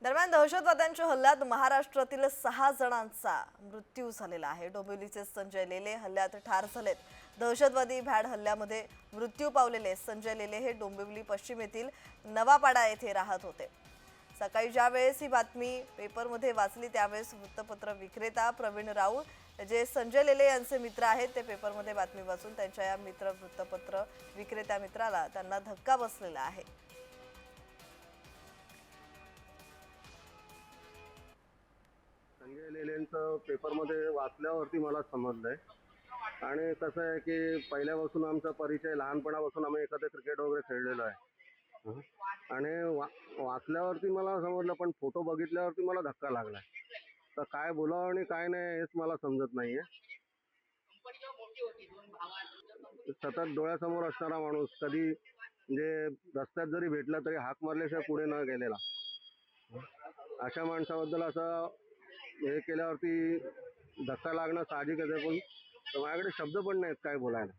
दरम्यान दहशतवाद्यांच्या हल्ल्यात महाराष्ट्रातील 6 जणांचा मृत्यू झालेला आहे। डोंबिवलीचे संजय लेले हल्ल्यात ठार झालेत। दहशतवादी भॅड हल्ल्यामध्ये मृत्यू पावलेले संजय लेले हे डोंबिवली पश्चिम येथील नवापाडा येथे राहत होते। सकाळी ज्यावेळेस ही बातमी पेपरमध्ये वाचली त्यावेळेस वृत्तपत्र विक्रेता प्रवीण राऊळ जे संजय लेले यांचे मित्र आहेत ते पेपरमध्ये बातमी वाचून त्यांच्या या वृत्तपत्र विक्रेता मित्राला त्यांना धक्का बसलेला आहे। संजय लेलेंचं पेपरमध्ये वाचल्यावरती मला समजलंय। आणि कसं आहे की पहिल्यापासून आमचा परिचय लहानपणापासून आम्ही एकत्र क्रिकेट वगैरे खेळलेलो आहे। आणि वाचल्यावरती मला समजलं, पण फोटो बघितल्यावरती मला धक्का लागलाय। तर काय बोलावं आणि काय नाही हेच मला समजत नाहीये। सतत डोळ्यासमोर असणारा माणूस, कधी म्हणजे रस्त्यात जरी भेटला तरी हाक मारल्याशिवाय पुढे न गेलेला, अशा माणसाबद्दल असं हे केल्यावरती धक्का लागणं साहजिकच आहे। पण माझ्याकडे शब्द पण नाहीत काय बोलायला।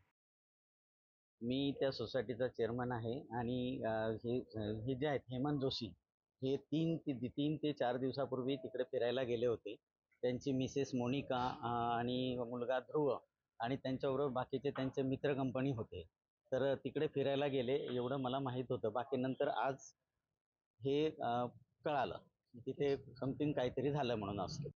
मी त्या सोसायटीचा चेअरमन आहे आणि हे हे जे आहेत हेमंत जोशी हे 3 ते 4 दिवसापूर्वी तिकडे फिरायला गेले होते। त्यांची मिसेस मोनिका आणि मुलगा ध्रुव आणि त्यांच्याबरोबर बाकीचे त्यांचे मित्र कंपनी होते। तर तिकडे फिरायला गेले एवढं मला माहीत होतं। बाकी नंतर आज हे कळालं की तिथे समथिंग काहीतरी झालं म्हणून असं।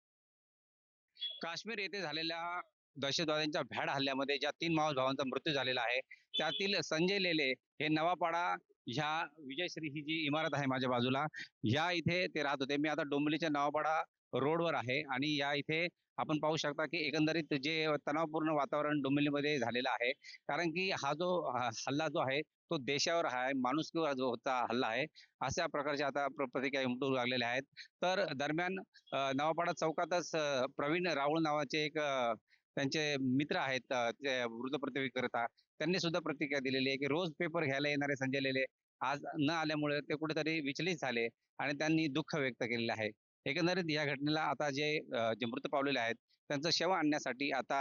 काश्मीर येथे झालेल्या दहशतवाद्यांच्या भ्याड हल्ल्यामध्ये ज्या 3 मावस भावांचा मृत्यू झालेला आहे त्यातील संजय लेले हे नवापाडा ह्या विजयश्री ही जी इमारत आहे माझ्या बाजूला या इथे ते राहत होते। मी आता डोंबिवलीच्या नवापाडा रोडवर आहे आणि या इथे आपण पाहू शकता की एकंदरीत जे तणावपूर्ण वातावरण डोंबिवलीमध्ये झालेलं आहे, कारण की हा जो हल्ला जो आहे तो देशावर आहे, माणुसकीवर जो होता हल्ला आहे, अशा प्रकारच्या आता प्रतिक्रिया उमटू लागलेल्या आहेत। तर दरम्यान नवापाडा चौकातच प्रवीण राऊळ नावाचे एक त्यांचे मित्र आहेत, ते वृत्तपत्र विक्रेता, त्यांनी सुद्धा प्रतिक्रिया दिलेली आहे की रोज पेपर घ्यायला येणारे संजय लेले आज न आल्यामुळे ते कुठेतरी विचलित झाले आणि त्यांनी दुःख व्यक्त केलेलं आहे। एकंदरीत या घटनेला आता जे मृत पावलेले आहेत त्यांचं शव आणण्यासाठी आता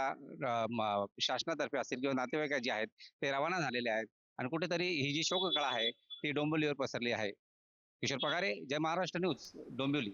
शासनातर्फे असतील किंवा नातेवाईक जे आहेत ते रवाना झालेले आहेत आणि कुठेतरी ही जी शोककळा आहे ती डोंबिवलीवर पसरली आहे। किशोर पगारे, जय महाराष्ट्र न्यूज, डोंबिवली।